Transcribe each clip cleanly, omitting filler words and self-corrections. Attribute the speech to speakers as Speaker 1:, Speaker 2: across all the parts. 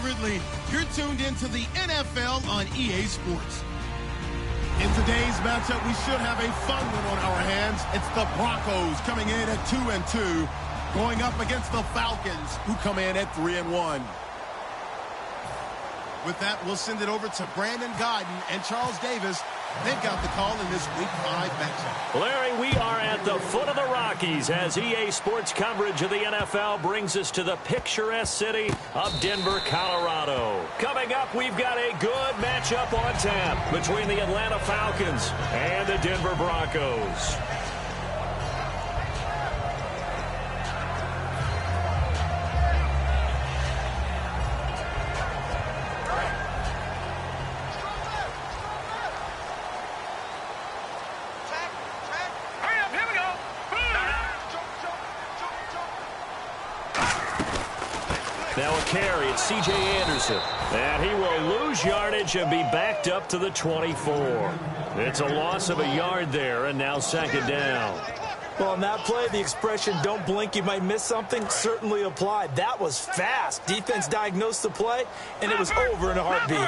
Speaker 1: favorite league. You're tuned into the NFL on EA Sports. In today's matchup, we should have a fun one on our hands. It's the Broncos coming in at 2-2, going up against the Falcons, who come in at 3-1. With that, we'll send it over to Brandon Godden and Charles Davis. They've got the call in this Week 5 matchup.
Speaker 2: Larry, we are at the foot of the Rockies as EA Sports coverage of the NFL brings us to the picturesque city of Denver, Colorado. Coming up, we've got a good matchup on tap between the Atlanta Falcons and the Denver Broncos. Now a carry, it's C.J. Anderson. And he will lose yardage and be backed up to the 24. It's a loss of a yard there, and now second down.
Speaker 3: Well, on that play, the expression, don't blink, you might miss something, certainly applied. That was fast. Defense diagnosed the play, and it was over in a heartbeat.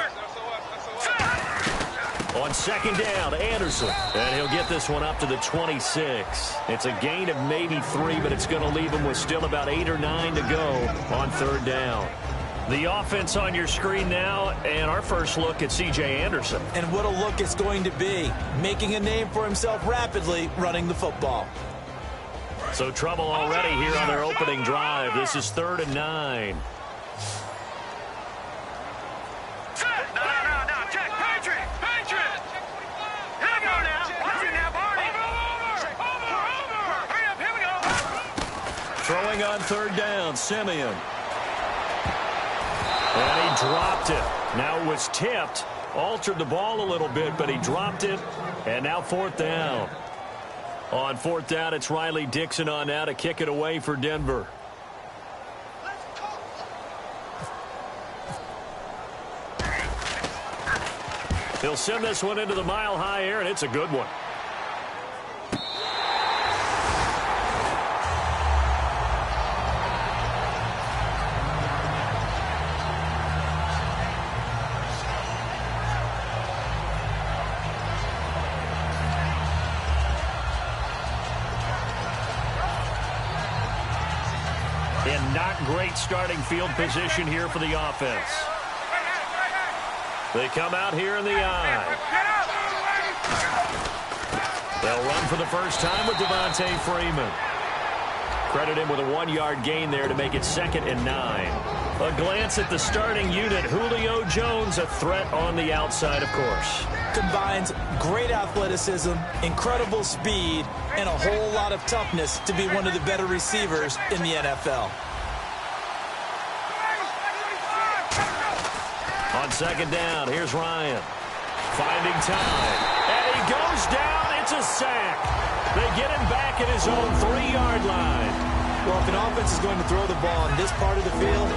Speaker 2: On second down, Anderson. And he'll get this one up to the 26. It's a gain of maybe 3, but it's going to leave him with still about 8 or 9 to go on third down. The offense on your screen now, and our first look at C.J. Anderson.
Speaker 3: And what a look it's going to be. Making a name for himself rapidly, running the football.
Speaker 2: So trouble already here on their opening drive. This is 3rd and 9. Throwing on third down, Simeon. And he dropped it. Now it was tipped. Altered the ball a little bit, but he dropped it. And now fourth down. On fourth down, it's Riley Dixon on now to kick it away for Denver. He'll send this one into the mile-high air, and it's a good one. And not great starting field position here for the offense. They come out here in the I. They'll run for the first time with Devontae Freeman. Credit him with a 1-yard gain there to make it 2nd and 9. A glance at the starting unit. Julio Jones, a threat on the outside, of course.
Speaker 3: Combines great athleticism, incredible speed, and a whole lot of toughness to be one of the better receivers in the NFL.
Speaker 2: On second down, here's Ryan. Finding time. And he goes down. It's a sack. They get him back at his own 3-yard line.
Speaker 3: Well, if an offense is going to throw the ball in this part of the field,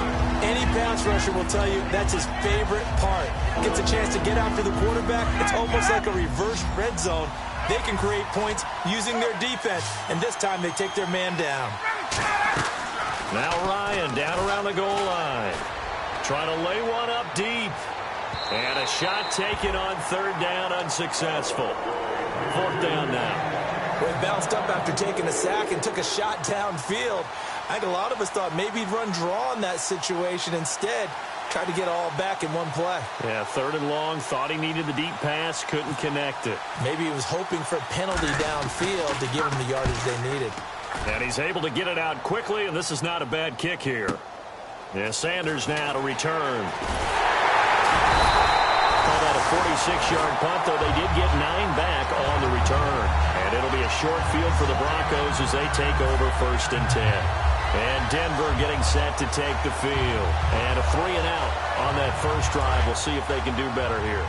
Speaker 3: any pass rusher will tell you that's his favorite part. Gets a chance to get after the quarterback. It's almost like a reverse red zone. They can create points using their defense, and this time they take their man down.
Speaker 2: Now Ryan down around the goal line. Trying to lay one up deep. And a shot taken on third down, unsuccessful. Fourth down now.
Speaker 3: Well, he bounced up after taking a sack and took a shot downfield. I think a lot of us thought maybe he'd run draw in that situation. Instead, tried to get all back in one play.
Speaker 2: Yeah, 3rd and long. Thought he needed the deep pass. Couldn't connect it.
Speaker 3: Maybe he was hoping for a penalty downfield to give him the yardage they needed.
Speaker 2: And he's able to get it out quickly, and this is not a bad kick here. Yeah, Sanders now to return. Call that a 46-yard punt, though they did get 9 back on the return. And it'll be a short field for the Broncos as they take over 1st and 10. And Denver getting set to take the field. And a 3-and-out on that first drive. We'll see if they can do better here.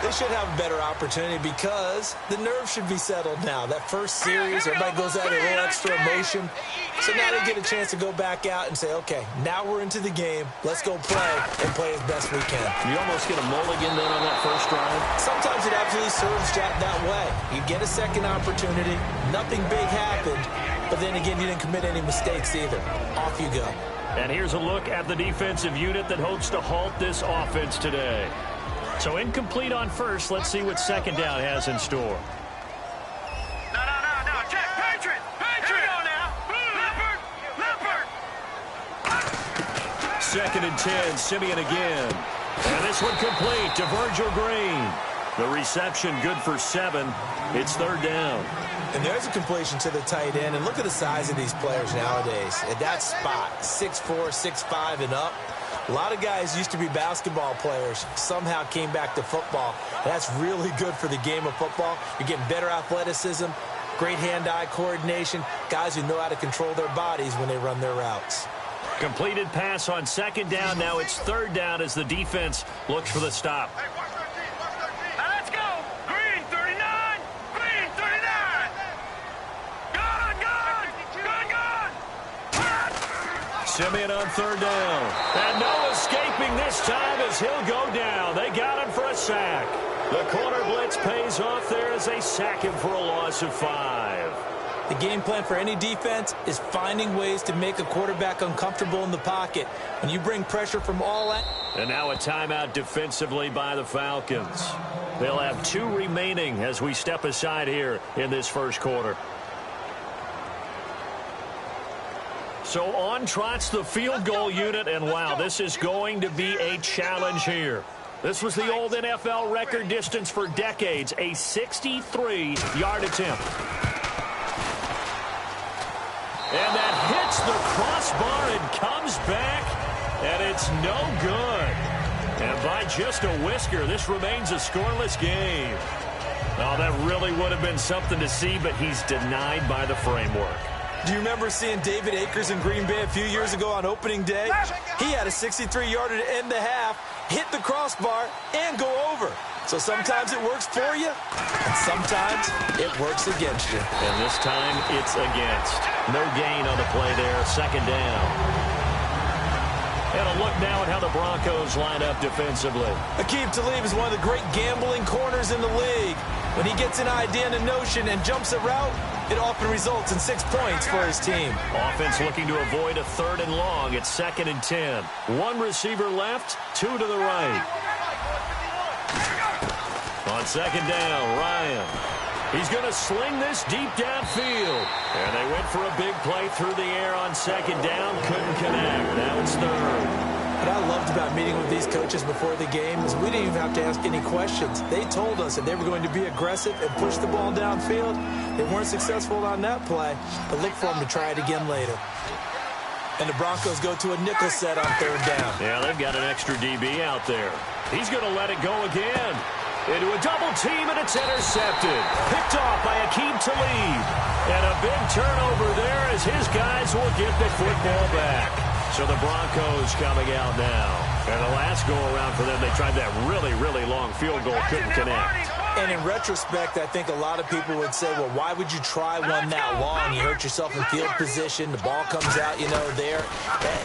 Speaker 3: They should have a better opportunity because the nerves should be settled now. That first series, everybody goes out with a little extra emotion. So now they get a chance to go back out and say, okay, now we're into the game. Let's go play and play as best we can.
Speaker 2: You almost get a mulligan then on that first drive?
Speaker 3: Sometimes it absolutely serves that way. You get a second opportunity. Nothing big happened. but then again, you didn't commit any mistakes either. Off you go.
Speaker 2: And here's a look at the defensive unit that hopes to halt this offense today. So incomplete on first. Let's see what second down has in store.
Speaker 4: No. Check. Patriot. Here we go now. Leopard.
Speaker 2: Second and 10. Simeon again. And this one complete to Virgil Green. The reception good for 7. It's third down.
Speaker 3: And there's a completion to the tight end. And look at the size of these players nowadays. At that spot, 6'4", 6'5", and up. A lot of guys used to be basketball players, somehow came back to football. That's really good for the game of football. You're getting better athleticism, great hand-eye coordination, guys who know how to control their bodies when they run their routes.
Speaker 2: Completed pass on second down. Now it's third down as the defense looks for the stop.
Speaker 4: Hey, watch 13. Now let's go. Green 39. Green 39. Gone.
Speaker 2: Simeon on third down. And no escaping this time as he'll go down. They got him for a sack. The corner blitz pays off there as they sack him for a loss of 5.
Speaker 3: The game plan for any defense is finding ways to make a quarterback uncomfortable in the pocket. When you bring pressure from all that.
Speaker 2: And now a timeout defensively by the Falcons. They'll have 2 remaining as we step aside here in this first quarter. So on trots the field goal unit, and wow, this is going to be a challenge here. This was the old NFL record distance for decades, a 63-yard attempt. And that hits the crossbar and comes back, and it's no good. And by just a whisker, this remains a scoreless game. Oh, that really would have been something to see, but he's denied by the framework.
Speaker 3: Do you remember seeing David Akers in Green Bay a few years ago on opening day? He had a 63-yarder to end the half, hit the crossbar, and go over. So sometimes it works for you, and sometimes it works against you.
Speaker 2: And this time, it's against. No gain on the play there, second down. And a look now at how the Broncos line up defensively.
Speaker 3: Aqib Talib is one of the great gambling corners in the league. When he gets an idea and a notion and jumps a route, it often results in 6 points for his team.
Speaker 2: Offense looking to avoid a third and long. It's second and 10. 1 receiver left, 2 to the right. On second down, Ryan. He's going to sling this deep downfield. And they went for a big play through the air on second down. Couldn't connect. Now it's third.
Speaker 3: What I loved about meeting with these coaches before the game is we didn't even have to ask any questions. They told us that they were going to be aggressive and push the ball downfield. They weren't successful on that play, but look for them to try it again later. And the Broncos go to a nickel set on third down.
Speaker 2: Yeah, they've got an extra DB out there. He's going to let it go again. Into a double team, and it's intercepted. Picked off by Aqib Talib. And a big turnover there as his guys will get the football back. So the Broncos coming out now. And the last go-around for them, they tried that really, really long field goal, couldn't connect.
Speaker 3: And in retrospect, I think a lot of people would say, well, why would you try one that long? You hurt yourself in field position. The ball comes out, there.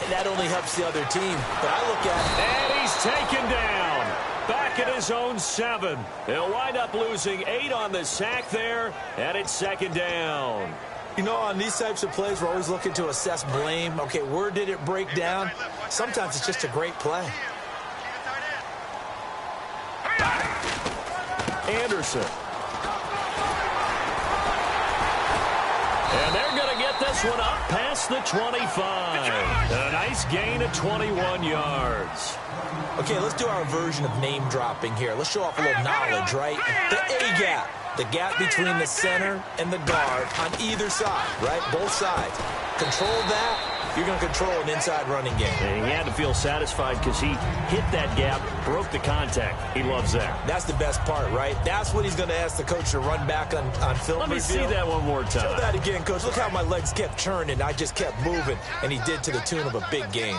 Speaker 3: That only helps the other team. But I look at it.
Speaker 2: And he's taken down. Back at his own 7. They'll wind up losing 8 on the sack there. And it's second down.
Speaker 3: On these types of plays, we're always looking to assess blame. Okay, where did it break down? Sometimes it's just a great play.
Speaker 2: Anderson. And they're going to get this one up past the 25. A nice gain of 21 yards.
Speaker 3: Okay, let's do our version of name dropping here. Let's show off a little knowledge, right? The A-gap. The gap between the center and the guard on either side, right? Both sides. Control that, you're going to control an inside running game.
Speaker 2: And he had to feel satisfied because he hit that gap, broke the contact. He loves that.
Speaker 3: That's the best part, right? That's what he's going to ask the coach to run back on film.
Speaker 2: Let me see that one more time.
Speaker 3: Show that again, coach. Look how my legs kept churning. I just kept moving, and he did to the tune of a big game.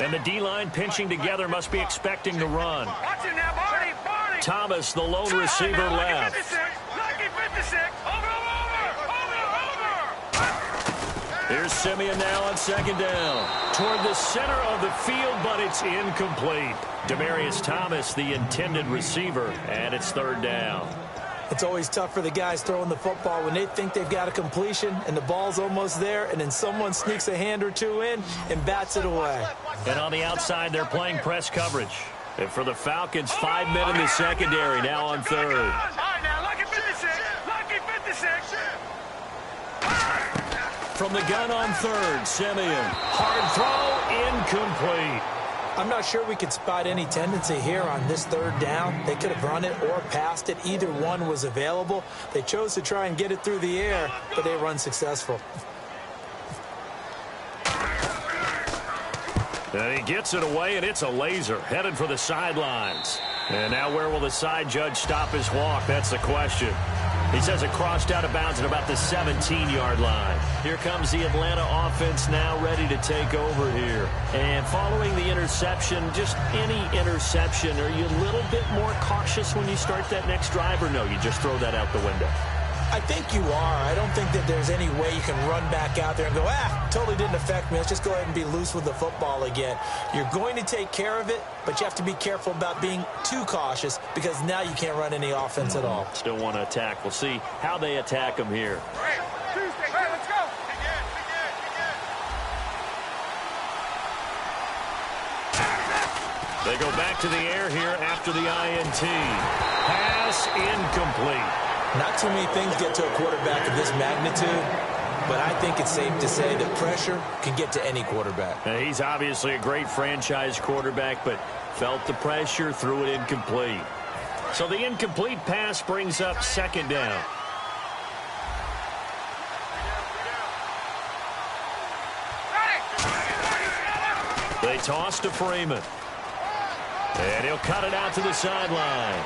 Speaker 2: And the D-line pinching together must be expecting the run.
Speaker 4: Watch him now, Barney.
Speaker 2: Thomas, the lone receiver left.
Speaker 4: 56. Over.
Speaker 2: Here's Simeon now on second down. Toward the center of the field, but it's incomplete. Demaryius Thomas, the intended receiver, and it's third down.
Speaker 3: It's always tough for the guys throwing the football when they think they've got a completion and the ball's almost there, and then someone sneaks a hand or two in and bats it away.
Speaker 2: And on the outside, they're playing press coverage. And for the Falcons, 5 men in the secondary, now on third.
Speaker 4: All right, now, lucky 56. Lucky 56.
Speaker 2: From the gun on third, Simeon. Hard throw, incomplete.
Speaker 3: I'm not sure we could spot any tendency here on this third down. They could have run it or passed it. Either one was available. They chose to try and get it through the air, but they were unsuccessful.
Speaker 2: And he gets it away, and it's a laser, headed for the sidelines. And now where will the side judge stop his walk? That's the question. He says it crossed out of bounds at about the 17-yard line. Here comes the Atlanta offense now ready to take over here. And following the interception, just any interception, are you a little bit more cautious when you start that next drive, or no, you just throw that out the window?
Speaker 3: I think you are. I don't think that there's any way you can run back out there and go, totally didn't affect me. Let's just go ahead and be loose with the football again. You're going to take care of it, but you have to be careful about being too cautious because now you can't run any offense at all.
Speaker 2: Still want to attack. We'll see how they attack him here.
Speaker 4: Let's go.
Speaker 2: They go back to the air here after the INT. Pass incomplete.
Speaker 3: Not too many things get to a quarterback of this magnitude, but I think it's safe to say that pressure can get to any quarterback.
Speaker 2: Now, he's obviously a great franchise quarterback, but felt the pressure, threw it incomplete. So the incomplete pass brings up second down. They toss to Freeman. And he'll cut it out to the sideline.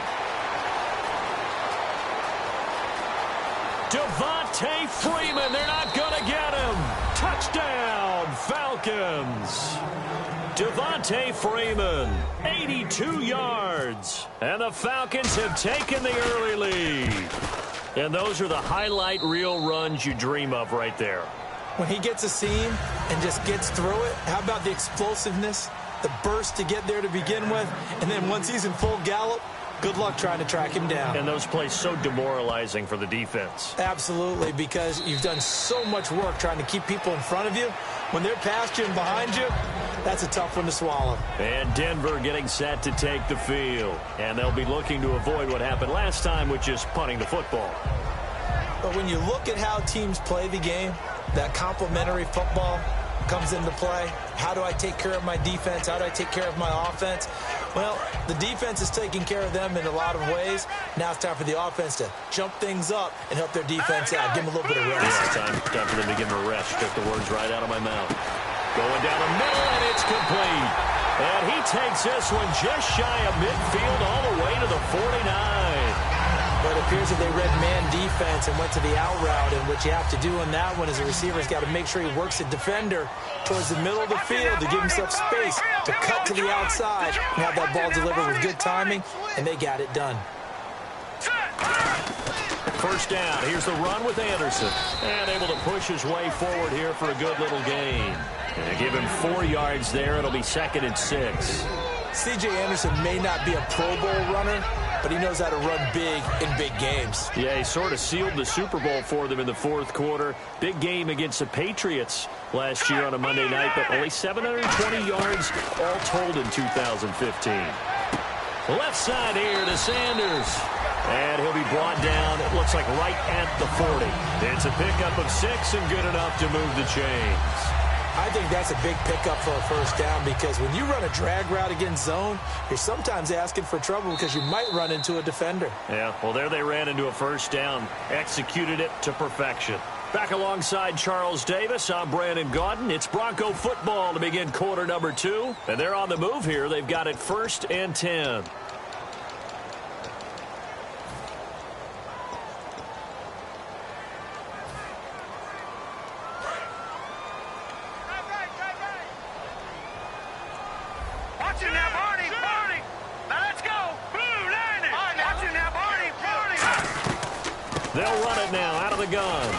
Speaker 2: Devontae Freeman, they're not going to get him. Touchdown, Falcons. Devontae Freeman, 82 yards. And the Falcons have taken the early lead. And those are the highlight reel runs you dream of right there.
Speaker 3: When he gets a seam and just gets through it, how about the explosiveness, the burst to get there to begin with, and then once he's in full gallop, good luck trying to track him down.
Speaker 2: And those plays so demoralizing for the defense.
Speaker 3: Absolutely, because you've done so much work trying to keep people in front of you. When they're past you and behind you, that's a tough one to swallow.
Speaker 2: And Denver getting set to take the field. And they'll be looking to avoid what happened last time, which is punting the football.
Speaker 3: But when you look at how teams play the game, that complementary football comes into play. How do I take care of my defense? How do I take care of my offense? Well, the defense is taking care of them in a lot of ways. Now it's time for the offense to jump things up and help their defense out. Give them a little bit of rest.
Speaker 2: Yeah, time for them to give them a rest. Took the words right out of my mouth. Going down the middle, and it's complete. And he takes this one just shy of midfield all the way to the 49.
Speaker 3: But it appears that they read man defense and went to the out route, and what you have to do on that one is a receiver's got to make sure he works the defender towards the middle of the field to give himself space to cut to the outside and have that ball delivered with good timing, and they got it done.
Speaker 2: First down. Here's the run with Anderson. And able to push his way forward here for a good little gain. And give him 4 yards there. It'll be 2nd and 6.
Speaker 3: C.J. Anderson may not be a Pro Bowl runner, but he knows how to run big in big games.
Speaker 2: Yeah, he sort of sealed the Super Bowl for them in the fourth quarter. Big game against the Patriots last year on a Monday night, but only 720 yards all told in 2015. Left side here to Sanders. And he'll be brought down, it looks like right at the 40. It's a pickup of 6 and good enough to move the chains.
Speaker 3: I think that's a big pickup for a first down because when you run a drag route against zone, you're sometimes asking for trouble because you might run into a defender.
Speaker 2: Yeah, well, there they ran into a first down, executed it to perfection. Back alongside Charles Davis, I'm Brandon Gaudin. It's Bronco football to begin quarter number 2, and they're on the move here. They've got it 1st and 10. They'll run it now out of the gun.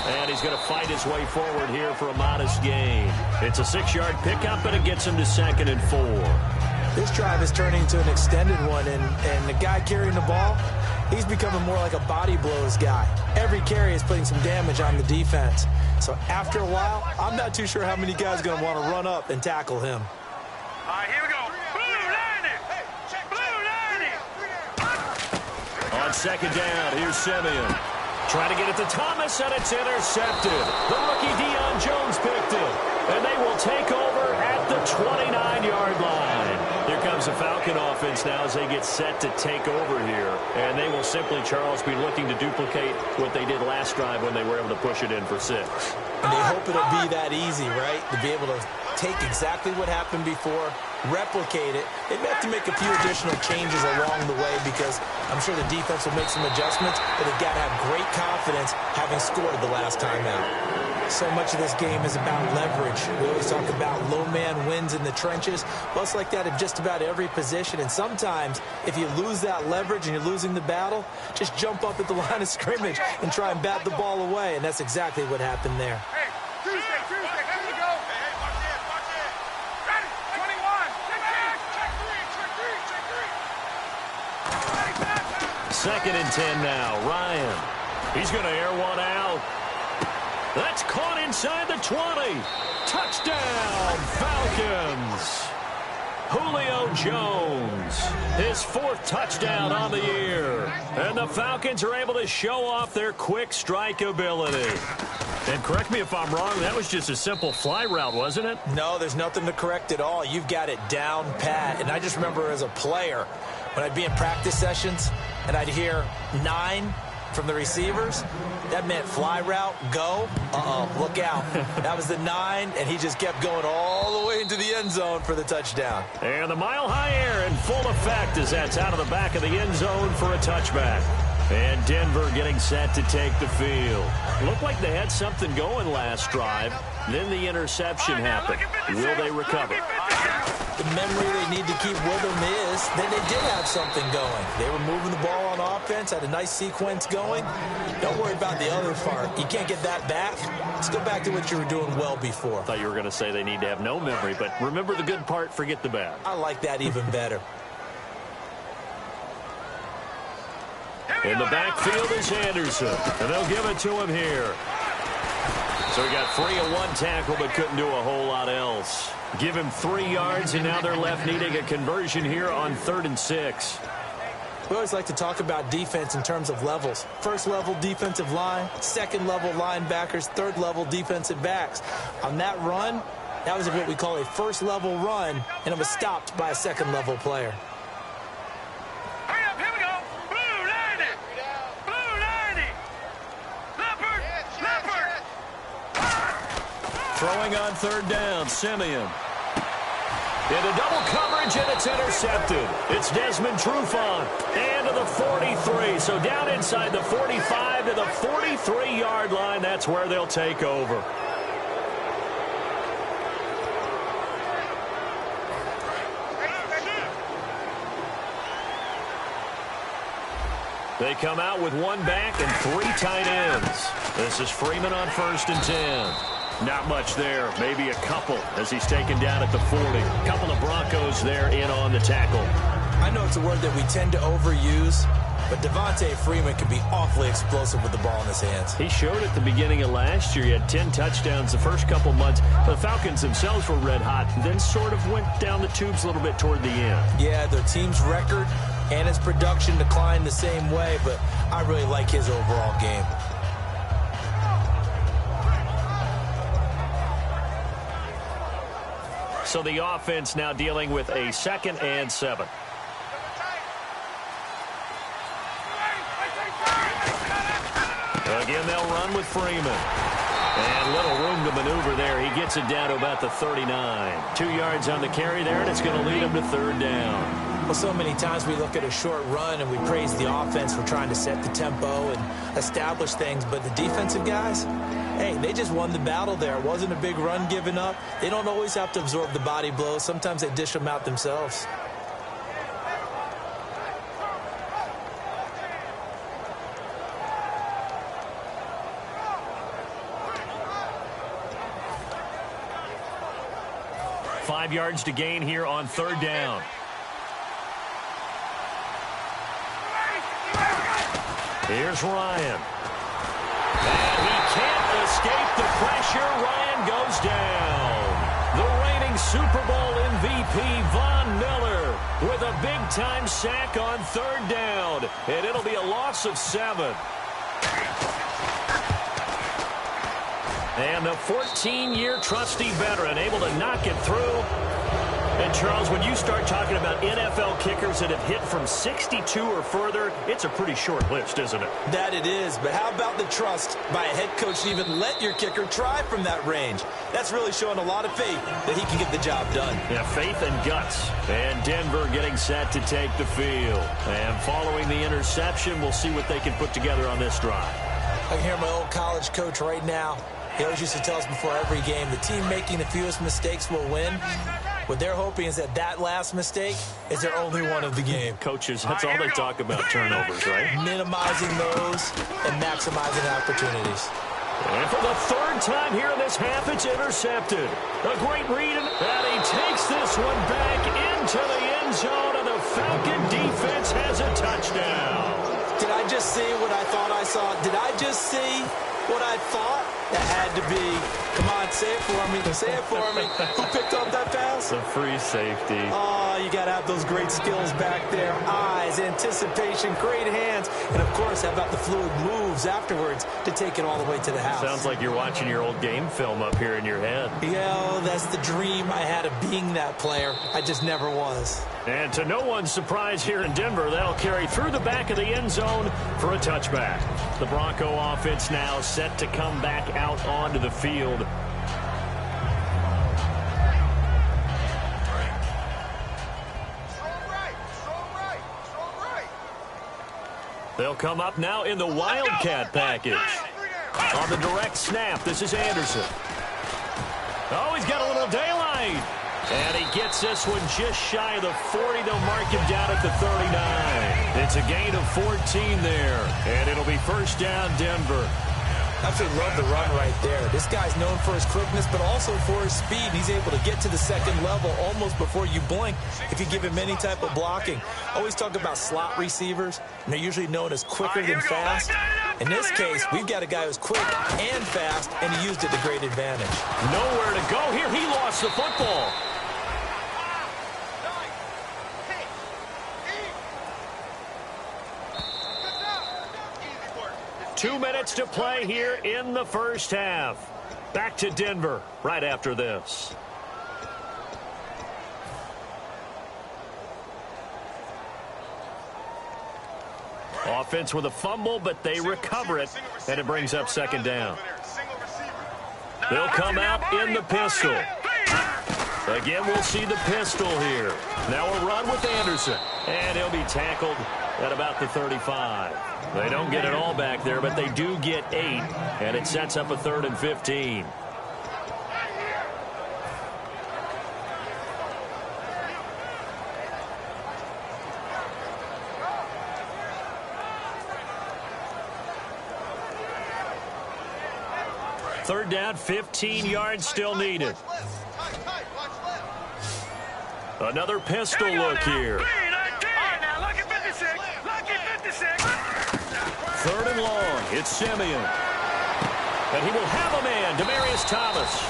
Speaker 2: And he's going to fight his way forward here for a modest gain. It's a 6-yard pickup, and it gets him to 2nd and 4.
Speaker 3: This drive is turning into an extended one, and the guy carrying the ball, He's becoming more like a body blows guy. Every carry is putting some damage on the defense. So after a while, I'm not too sure how many guys are going to want to run up and tackle him.
Speaker 4: All right, here we go. Blue 90.
Speaker 2: On second down, here's Simeon. Trying to get it to Thomas, and it's intercepted. The rookie Deion Jones picked it. And they will take over at the 29-yard line. Here comes the Falcon offense now as they get set to take over here. And they will simply, Charles, be looking to duplicate what they did last drive when they were able to push it in for 6.
Speaker 3: And they hope it'll be that easy, right? To be able to take exactly what happened before, replicate it. They may have to make a few additional changes along the way because I'm sure the defense will make some adjustments, but they've got to have great confidence having scored the last time out. So much of this game is about leverage. We always talk about low man wins in the trenches. Well, it's like that in just about every position. And sometimes, if you lose that leverage and you're losing the battle, just jump up at the line of scrimmage and try and bat the ball away. And that's exactly what happened there.
Speaker 4: Hey, Tuesday, here we go. Hey, watch it. Ready, 21. Check 3.
Speaker 2: Second and 10 now. Ryan. He's going to air one out. That's caught inside the 20. Touchdown, Falcons. Julio Jones, his 4th touchdown on the year. And the Falcons are able to show off their quick strike ability. And correct me if I'm wrong, that was just a simple fly route, wasn't it?
Speaker 3: No, there's nothing to correct at all. You've got it down pat. And I just remember as a player, when I'd be in practice sessions and I'd hear 9 from the receivers, that meant fly route, go. Look out. That was the 9, and he just kept going all the way into the end zone for the touchdown.
Speaker 2: And the mile-high air in full effect as that's out of the back of the end zone for a touchback. And Denver getting set to take the field. Looked like they had something going last drive. Then the interception happened. Will they recover?
Speaker 3: The memory they need to keep with them is that they did have something going. They were moving the ball on offense, had a nice sequence going. Don't worry about the other part. You can't get that back. Let's go back to what you were doing well before.
Speaker 2: I thought you were going to say they need to have no memory, but remember the good part, forget the bad.
Speaker 3: I like that even better.
Speaker 2: In the backfield is Anderson, and they'll give it to him here. So he got free of 1 tackle, but couldn't do a whole lot else. Give him 3 yards, and now they're left needing a conversion here on 3rd and 6.
Speaker 3: We always like to talk about defense in terms of levels. First level defensive line, second level linebackers, third level defensive backs. On that run, that was what we call a first level run, and it was stopped by a second level player.
Speaker 4: Hurry up, here we go. Blue 90. Blue 90. Leopard.
Speaker 2: Throwing on 3rd down, Simeon. Into double coverage, and it's intercepted. It's Desmond Trufant. And to the 43. So down inside the 45 to the 43-yard line. That's where they'll take over. They come out with 1 back and 3 tight ends. This is Freeman on 1st and 10. Not much there, maybe a couple as he's taken down at the 40. A couple of Broncos there in on the tackle.
Speaker 3: I know it's a word that we tend to overuse, but Devontae Freeman can be awfully explosive with the ball in his hands.
Speaker 2: He showed at the beginning of last year. He had 10 touchdowns the first couple months. The Falcons themselves were red hot, then sort of went down the tubes a little bit toward the end.
Speaker 3: Yeah, their team's record and his production declined the same way, but I really like his overall game.
Speaker 2: So the offense now dealing with a 2nd and 7. Again, they'll run with Freeman. And little room to maneuver there. He gets it down to about the 39. 2 yards on the carry there, and it's going to lead him to 3rd down.
Speaker 3: Well, so many times we look at a short run and we praise the offense for trying to set the tempo and establish things, but the defensive guys, hey, they just won the battle there. It wasn't a big run given up. They don't always have to absorb the body blows. Sometimes they dish them out themselves.
Speaker 2: Five yards to gain here on 3rd down. Here's Ryan. And he can't escape the pressure. Ryan goes down. The reigning Super Bowl MVP, Von Miller, with a big-time sack on 3rd down. And it'll be a loss of 7. And the 14-year trusty veteran able to knock it through. And, Charles, when you start talking about NFL kickers that have hit from 62 or further, it's a pretty short list, isn't it?
Speaker 3: That it is, but how about the trust by a head coach to even let your kicker try from that range? That's really showing a lot of faith that he can get the job done.
Speaker 2: Yeah, faith and guts. And Denver getting set to take the field. And following the interception, we'll see what they can put together on this drive.
Speaker 3: I can hear my old college coach right now. He always used to tell us before every game, the team making the fewest mistakes will win. What they're hoping is that that last mistake is their only one of the game.
Speaker 2: Coaches, that's all they talk about, turnovers, right?
Speaker 3: Minimizing those and maximizing opportunities.
Speaker 2: And for the 3rd time here in this half, it's intercepted. A great read, and he takes this one back into the end zone, and the Falcon defense has a touchdown.
Speaker 3: Did I just see what I thought I saw? Did I just see what I thought? That had to be. Come on, say it for me. Say it for me. Who picked up that pass?
Speaker 2: The free safety.
Speaker 3: Oh, you got to have those great skills back there. Eyes, anticipation, great hands. And, of course, how about the fluid moves afterwards to take it all the way to the house?
Speaker 2: Sounds like you're watching your old game film up here in your head.
Speaker 3: Yeah, that's the dream I had of being that player. I just never was.
Speaker 2: And to no one's surprise here in Denver, that'll carry through the back of the end zone for a touchback. The Bronco offense now set to come back out onto the field. They'll come up now in the Wildcat package. On the direct snap, this is Anderson. Oh, he's got a little daylight. And he gets this one just shy of the 40. They'll mark him down at the 39. It's a gain of 14 there. And it'll be 1st down, Denver.
Speaker 3: Absolutely love the run right there. This guy's known for his quickness, but also for his speed. He's able to get to the 2nd level almost before you blink if you give him any type of blocking. Always talk about slot receivers, and they're usually known as quicker than fast. In this case, we've got a guy who's quick and fast, and he used it to great advantage.
Speaker 2: Nowhere to go here. He lost the football. 2 minutes to play here in the 1st half. Back to Denver right after this. Offense with a fumble, but they recover it, and it brings up 2nd down. They'll come out in the pistol. Again, we'll see the pistol here. Now a run with Anderson, and he'll be tackled at about the 35. They don't get it all back there, but they do get 8, and it sets up a 3rd and 15. Third down, 15 yards still needed. Another pistol look here. 3rd and long. It's Simeon. And he will have a man, Demaryius Thomas.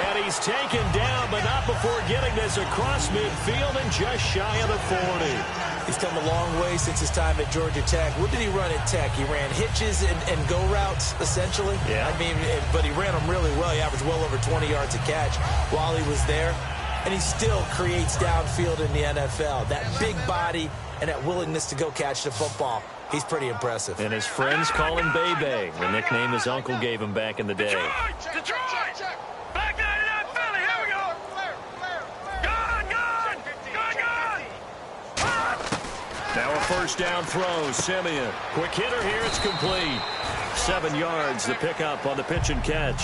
Speaker 2: And he's taken down, but not before getting this across midfield and just shy of the 40.
Speaker 3: He's come a long way since his time at Georgia Tech. What did he run at Tech? He ran hitches and go routes, essentially.
Speaker 2: Yeah.
Speaker 3: I mean, but he ran them really well. He averaged well over 20 yards a catch while he was there. And he still creates downfield in the NFL. That big body and that willingness to go catch the football. He's pretty impressive.
Speaker 2: And his friends call him Bebe, the nickname his uncle gave him back in the day.
Speaker 4: Detroit! Back 99 Philly, here we go! Gone!
Speaker 2: Now a 1st down throw, Simeon. Quick hitter here, it's complete. 7 yards, the pickup on the pitch and catch.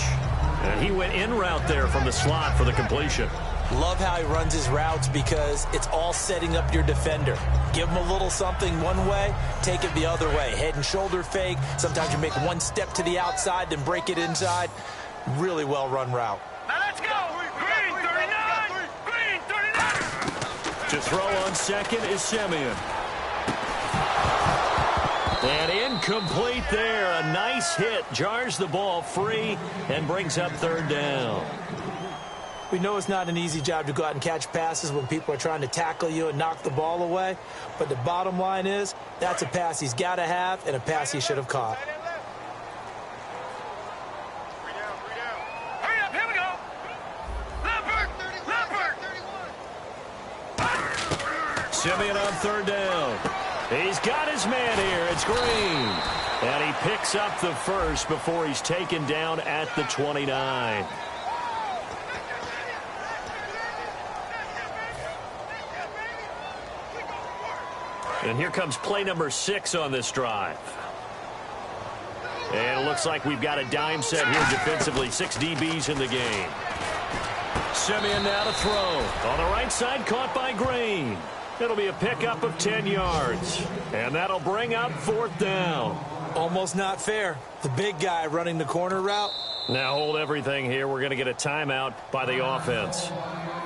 Speaker 2: And he went in route there from the slot for the completion.
Speaker 3: Love how he runs his routes because it's all setting up your defender. Give him a little something one way, take it the other way. Head and shoulder fake. Sometimes you make one step to the outside, then break it inside. Really well run route.
Speaker 4: Now let's go! Green 39! Green 39!
Speaker 2: To throw on 2nd is Simeon. And incomplete there. A nice hit. Jars the ball free and brings up third down.
Speaker 3: We know it's not an easy job to go out and catch passes when people are trying to tackle you and knock the ball away. But the bottom line is, that's a pass he's got to have and a pass he should have caught.
Speaker 4: Hurry up, here we go. Lampert.
Speaker 2: Simeon on third down. He's got his man here. It's Green. And he picks up the first before he's taken down at the 29. And here comes play number 6 on this drive. And it looks like we've got a dime set here defensively. 6 DBs in the game. Simeon now to throw. On the right side, caught by Green. It'll be a pickup of 10 yards. And that'll bring up fourth down.
Speaker 3: Almost not fair. The big guy running the corner route.
Speaker 2: Now hold everything here. We're going to get a timeout by the offense.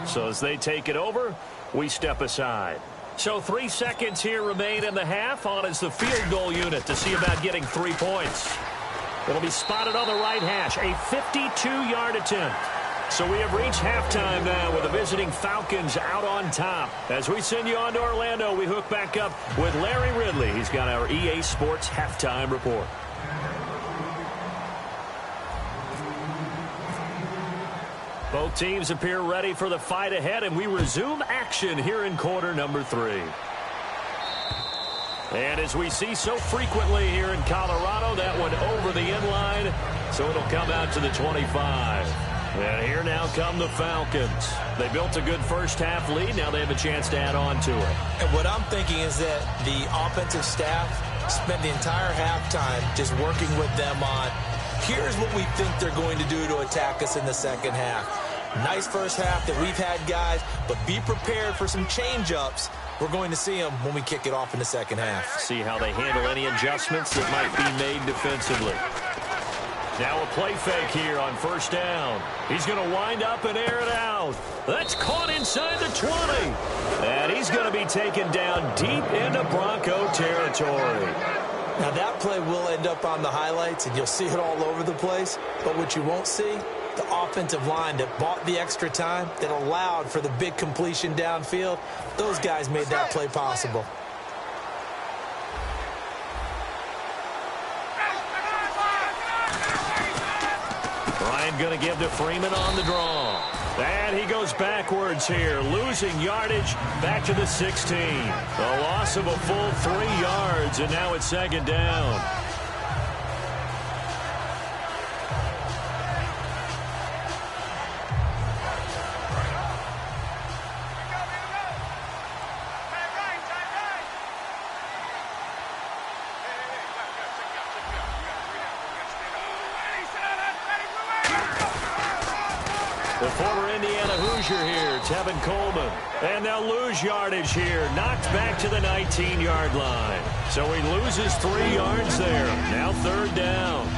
Speaker 2: So as they take it over, we step aside. So 3 seconds here remain in the half. On is the field goal unit to see about getting 3 points. It'll be spotted on the right hash. A 52-yard attempt. So we have reached halftime now with the visiting Falcons out on top. As we send you on to Orlando, we hook back up with Larry Ridley. He's got our EA Sports halftime report. Both teams appear ready for the fight ahead, and we resume action here in quarter number 3. And as we see so frequently here in Colorado, that one over the end line, so it'll come out to the 25. And here now come the Falcons. They built a good first half lead. Now they have a chance to add on to it.
Speaker 3: And what I'm thinking is that the offensive staff spent the entire halftime just working with them on, here's what we think they're going to do to attack us in the second half. Nice first half that we've had, guys, but be prepared for some change-ups. We're going to see them when we kick it off in the second half.
Speaker 2: See how they handle any adjustments that might be made defensively. Now a play fake here on first down. He's going to wind up and air it out. That's caught inside the 20. And he's going to be taken down deep into Bronco territory.
Speaker 3: Now that play will end up on the highlights, and you'll see it all over the place. But what you won't see, the offensive line that bought the extra time, that allowed for the big completion downfield, those guys made that play possible.
Speaker 2: Bryant going to give to Freeman on the draw. And he goes backwards here, losing yardage back to the 16. A loss of a full 3 yards, and now it's second down. The former Indiana Hoosier here, Tevin Coleman. And they'll lose yardage here. Knocked back to the 19-yard line. So he loses 3 yards there. Now third down.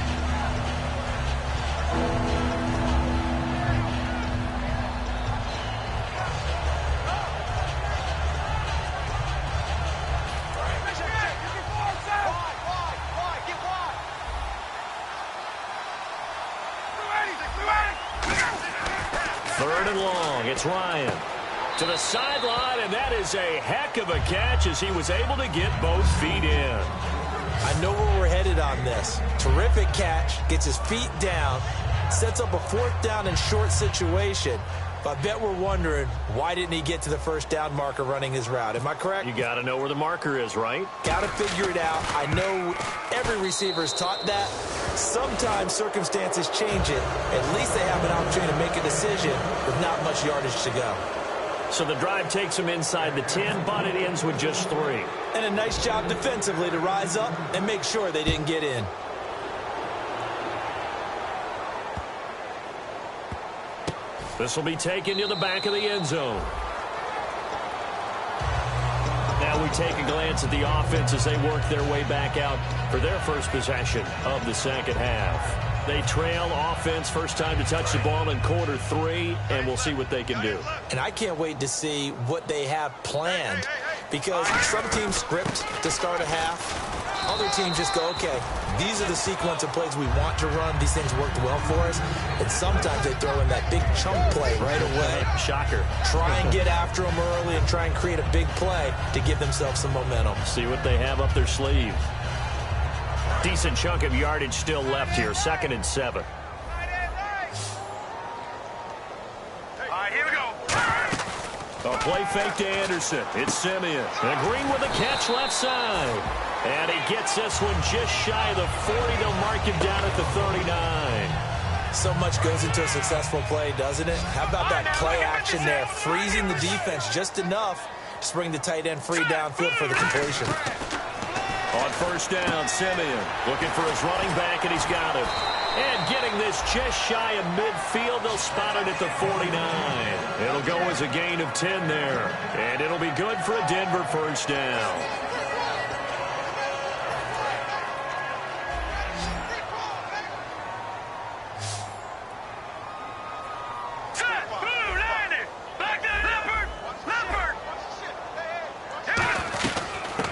Speaker 2: Third and long. It's Ryan to the sideline, and that is a heck of a catch as he was able to get both feet in.
Speaker 3: I know where we're headed on this. Terrific catch, gets his feet down, sets up a fourth down and short situation. But I bet we're wondering, why didn't he get to the first down marker running his route? Am I correct?
Speaker 2: You got to know where the marker is, right?
Speaker 3: Got to figure it out. I know every receiver is taught that. Sometimes circumstances change it. At least they have an opportunity to make a decision with not much yardage to go.
Speaker 2: So the drive takes him inside the 10, but it ends with just 3.
Speaker 3: And a nice job defensively to rise up and make sure they didn't get in.
Speaker 2: This will be taken to the back of the end zone. Now we take a glance at the offense as they work their way back out for their first possession of the second half. They trail offense, first time to touch the ball in quarter 3, and we'll see what they can do.
Speaker 3: And I can't wait to see what they have planned. because some teams script to start a half. Other teams just go, okay, these are the sequence of plays we want to run. These things worked well for us. And sometimes they throw in that big chunk play right away.
Speaker 2: Shocker.
Speaker 3: Try and get after them early and try and create a big play to give themselves some momentum.
Speaker 2: See what they have up their sleeve. Decent chunk of yardage still left here. 2nd and 7. A play fake to Anderson. It's Simeon. And Green with a catch left side. And he gets this one just shy of the 40. They'll mark him down at the 39.
Speaker 3: So much goes into a successful play, doesn't it? How about that play action there? Freezing the defense just enough to bring the tight end free downfield for the completion.
Speaker 2: On 1st down, Simeon looking for his running back, and he's got him. And getting this just shy of midfield, they'll spot it at the 49. It'll go as a gain of 10 there. And it'll be good for a Denver 1st down.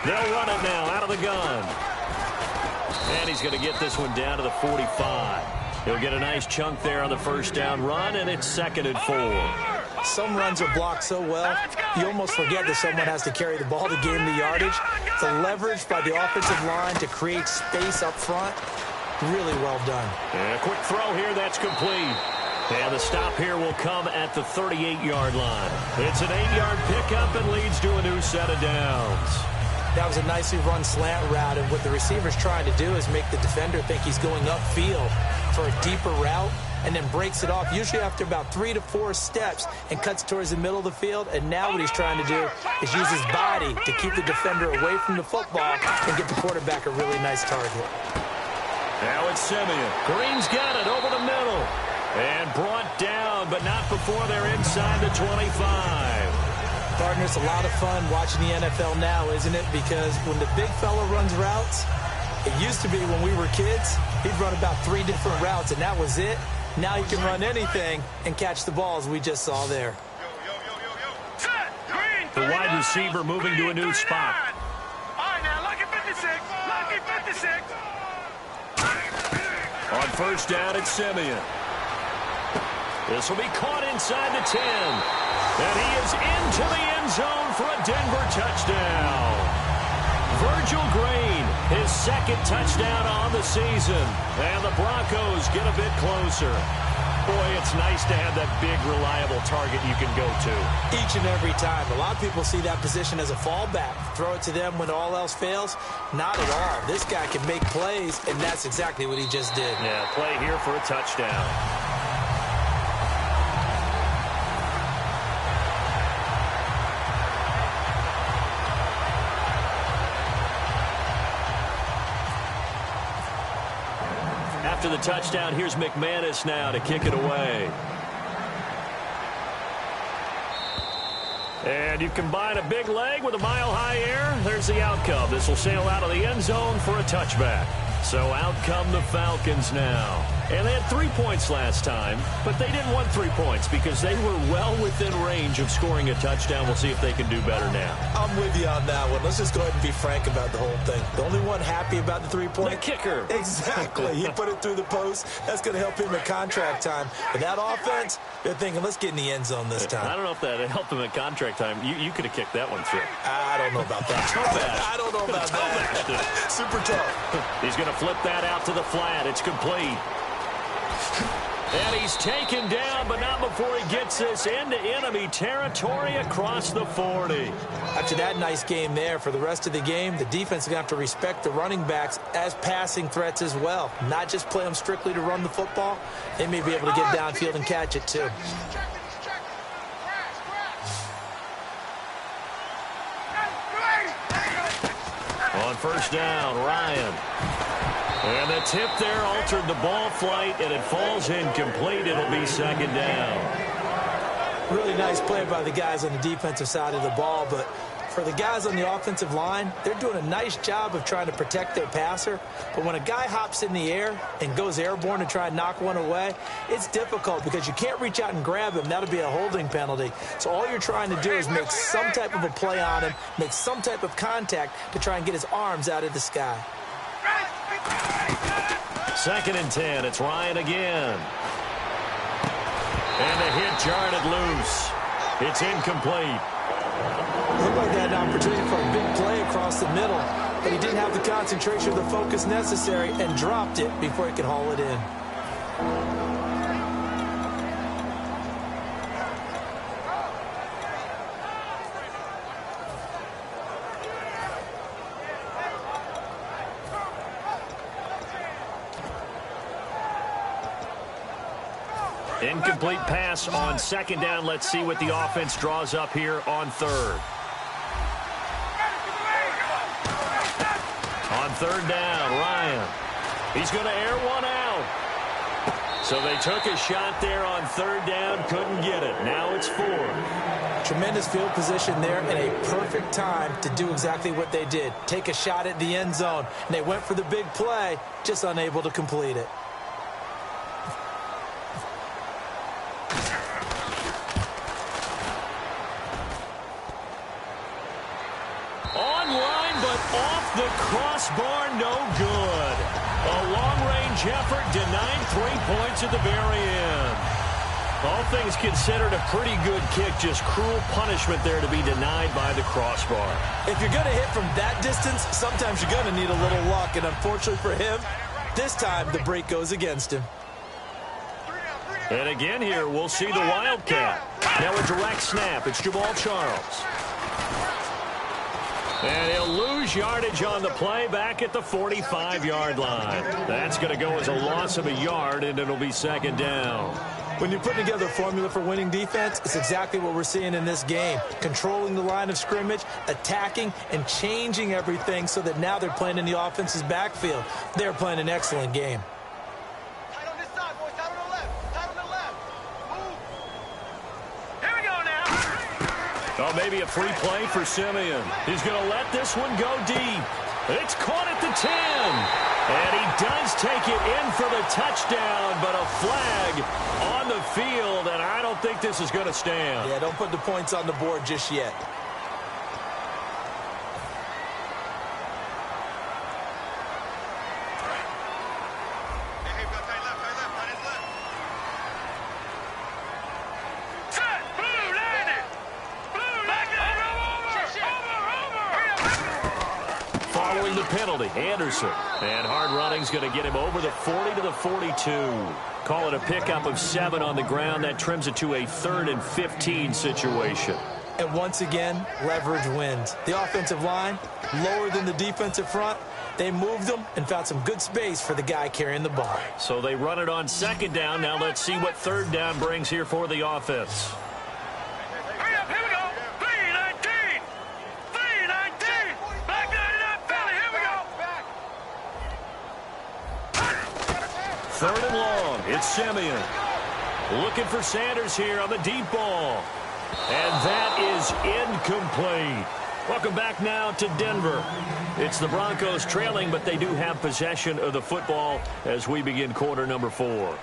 Speaker 2: They'll run it now out of the gun. And he's going to get this one down to the 45. He'll get a nice chunk there on the 1st down run, and it's 2nd and 4.
Speaker 3: Some runs are blocked so well, you almost forget that someone has to carry the ball to gain the yardage. The leverage by the offensive line to create space up front, really well done.
Speaker 2: And a quick throw here, that's complete. And the stop here will come at the 38-yard line. It's an 8-yard pickup and leads to a new set of downs.
Speaker 3: That was a nicely run slant route, and what the receiver's trying to do is make the defender think he's going upfield for a deeper route, and then breaks it off, usually after about 3 to 4 steps, and cuts towards the middle of the field. And now what he's trying to do is use his body to keep the defender away from the football and get the quarterback a really nice target.
Speaker 2: Now it's Simeon. Green's got it over the middle. And brought down, but not before they're inside the 25.
Speaker 3: Partner, it's a lot of fun watching the NFL now, isn't it? Because when the big fella runs routes, it used to be when we were kids, he'd run about 3 different routes, and that was it. Now he can run anything and catch the balls we just saw there.
Speaker 2: The wide receiver moving to a new spot.
Speaker 4: All right, now, lucky 56. Lucky 56.
Speaker 2: On 1st down, it's Simeon. This will be caught inside the 10. And he is into the end zone for a Denver touchdown. Virgil Green, his 2nd touchdown on the season. And the Broncos get a bit closer. Boy, it's nice to have that big, reliable target you can go to.
Speaker 3: Each and every time. A lot of people see that position as a fallback. Throw it to them when all else fails. Not at all. This guy can make plays, and that's exactly what he just did.
Speaker 2: Yeah, play here for a touchdown. After the touchdown, here's McManus now to kick it away. And you combine a big leg with a mile-high air, there's the outcome. This will sail out of the end zone for a touchback. So out come the Falcons now. And they had 3 points last time, but they didn't want 3 points because they were well within range of scoring a touchdown. We'll see if they can do better now.
Speaker 3: I'm with you on that one. Let's just go ahead and be frank about the whole thing. The only one happy about the 3-point?
Speaker 2: The kicker.
Speaker 3: Exactly. He put it through the post. That's going to help him at contract time. But that offense, they're thinking, let's get in the end zone this time.
Speaker 2: I don't know if that helped him at contract time. You could have kicked that one through.
Speaker 3: I don't know about that. I don't know about that. Super tough.
Speaker 2: He's going to flip that out to the flat. It's complete. And he's taken down, but not before he gets this into enemy territory across the 40.
Speaker 3: After that nice game there, for the rest of the game, the defense is going to have to respect the running backs as passing threats as well. Not just play them strictly to run the football. They may be able to get downfield and catch it too.
Speaker 2: On 1st down, Ryan. And the tip there altered the ball flight, and it falls incomplete. It'll be 2nd down.
Speaker 3: Really nice play by the guys on the defensive side of the ball, but For the guys on the offensive line, they're doing a nice job of trying to protect their passer. But when a guy hops in the air and goes airborne to try and knock one away, it's difficult because you can't reach out and grab him. That'll be a holding penalty. So all you're trying to do is make some type of a play on him, make some type of contact to try and get his arms out of the sky.
Speaker 2: 2nd and 10. It's Ryan again. And the hit jarred it loose. It's incomplete.
Speaker 3: Looked like they had an opportunity for a big play across the middle, but he didn't have the concentration or the focus necessary and dropped it before he could haul it in.
Speaker 2: Incomplete pass on 2nd down. Let's see what the offense draws up here on 3rd. On 3rd down, Ryan. He's going to air one out. So they took a shot there on 3rd down, couldn't get it. Now it's 4th.
Speaker 3: Tremendous field position there and a perfect time to do exactly what they did. Take a shot at the end zone. And they went for the big play, just unable to complete it.
Speaker 2: Off the crossbar, no good. A long-range effort denied 3 points at the very end. All things considered, a pretty good kick, just cruel punishment there to be denied by the crossbar.
Speaker 3: If you're going to hit from that distance, sometimes you're going to need a little luck, and unfortunately for him, this time the break goes against him.
Speaker 2: And again here, we'll see the Wildcat. Now a direct snap. It's Jamal Charles. And he'll lose yardage on the play back at the 45-yard line. That's going to go as a loss of a yard, and it'll be 2nd down.
Speaker 3: When you put together a formula for winning defense, it's exactly what we're seeing in this game. Controlling the line of scrimmage, attacking, and changing everything so that now they're playing in the offense's backfield. They're playing an excellent game.
Speaker 2: Oh, maybe a free play for Simeon. He's going to let this one go deep. It's caught at the 10. And he does take it in for the touchdown, but a flag on the field, and I don't think this is going to stand.
Speaker 3: Yeah, don't put the points on the board just yet.
Speaker 2: Penalty, Anderson. And hard running's going to get him over the 40 to the 42. Call it a pickup of 7 on the ground. That trims it to a 3rd and 15 situation.
Speaker 3: And once again, leverage wins. The offensive line, lower than the defensive front. They moved them and found some good space for the guy carrying the ball.
Speaker 2: So they run it on 2nd down. Now let's see what 3rd down brings here for the offense. Third and long. It's Simeon. Looking for Sanders here on the deep ball. And that is incomplete. Welcome back now to Denver. It's the Broncos trailing, but they do have possession of the football as we begin quarter number 4.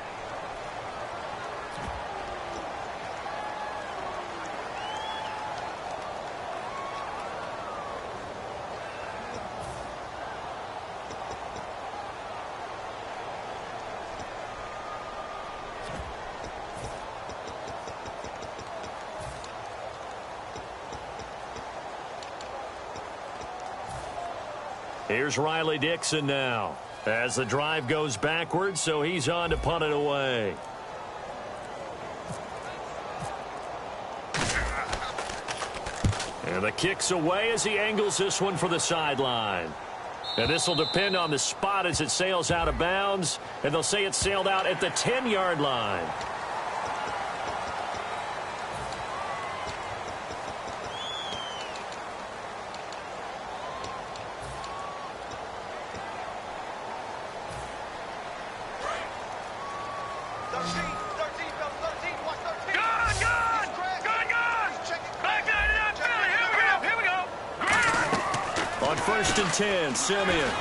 Speaker 2: Here's Riley Dixon now as the drive goes backwards, so he's on to punt it away. And the kick's away as he angles this one for the sideline. And this will depend on the spot as it sails out of bounds, and they'll say it sailed out at the 10-yard line. first and 10. Simeon.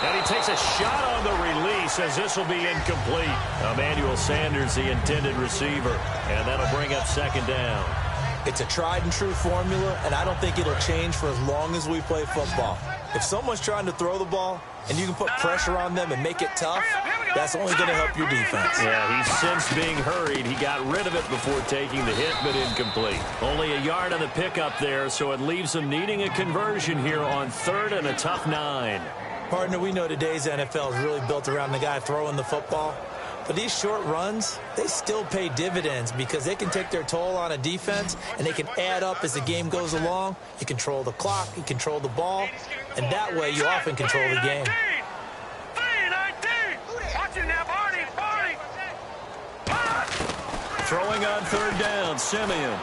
Speaker 2: And he takes a shot on the release as this will be incomplete. Emmanuel Sanders, the intended receiver. And that'll bring up second down.
Speaker 3: It's a tried-and-true formula, and I don't think it'll change for as long as we play football. If someone's trying to throw the ball and you can put pressure on them and make it tough, that's only going to help your defense.
Speaker 2: Yeah, he's since being hurried. He got rid of it before taking the hit, but incomplete. Only a yard on the pickup there, so it leaves him needing a conversion here on 3rd and a tough 9.
Speaker 3: Partner, we know today's NFL is really built around the guy throwing the football. But these short runs, they still pay dividends because they can take their toll on a defense and they can add up as the game goes along. You control the clock, you control the ball, and that way you often control the game.
Speaker 2: Throwing on 3rd down, Simeon.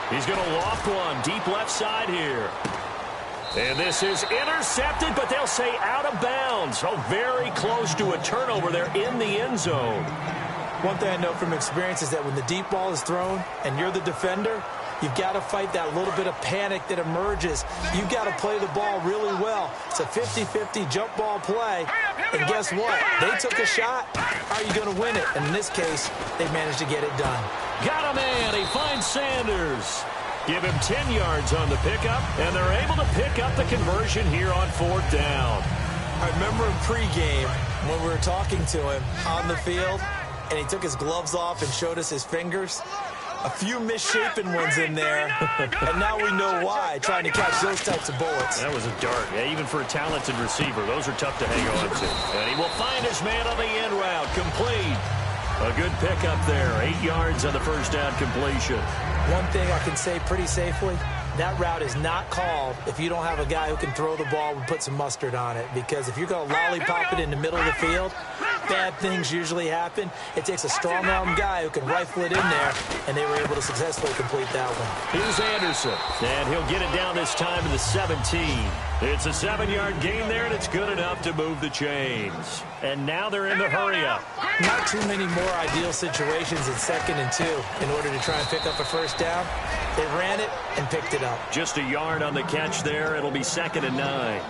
Speaker 2: He's going to loft one deep left side here. And this is intercepted, but they'll say out of bounds. Oh, very close to a turnover there in the end zone.
Speaker 3: One thing I know from experience is that when the deep ball is thrown and you're the defender, you've got to fight that little bit of panic that emerges. You've got to play the ball really well. It's a 50-50 jump ball play. And guess what? They took a shot. How are you going to win it? And in this case, they managed to get it done.
Speaker 2: Got a man. He finds Sanders. Give him 10 yards on the pickup, and they're able to pick up the conversion here on 4th down.
Speaker 3: I remember in pregame when we were talking to him on the field, and he took his gloves off and showed us his fingers. A few misshapen ones in there, and now we know why, trying to catch those types of bullets.
Speaker 2: That was a dart. Yeah, even for a talented receiver, those are tough to hang on to. And he will find his man on the end route, complete. A good pickup there, 8 yards on the first down completion.
Speaker 3: One thing I can say pretty safely, that route is not called if you don't have a guy who can throw the ball and put some mustard on it. Because if you're going to lollipop it in the middle of the field, bad things usually happen. It takes a strong-arm guy who can rifle it in there, and they were able to successfully complete that one.
Speaker 2: Here's Anderson, and he'll get it down this time to the 17. It's a 7-yard gain there, and it's good enough to move the chains. And now they're in the hurry-up.
Speaker 3: Not too many more ideal situations in 2nd and 2 in order to try and pick up a first down. They ran it and picked it up.
Speaker 2: Just a yard on the catch there. It'll be 2nd and 9.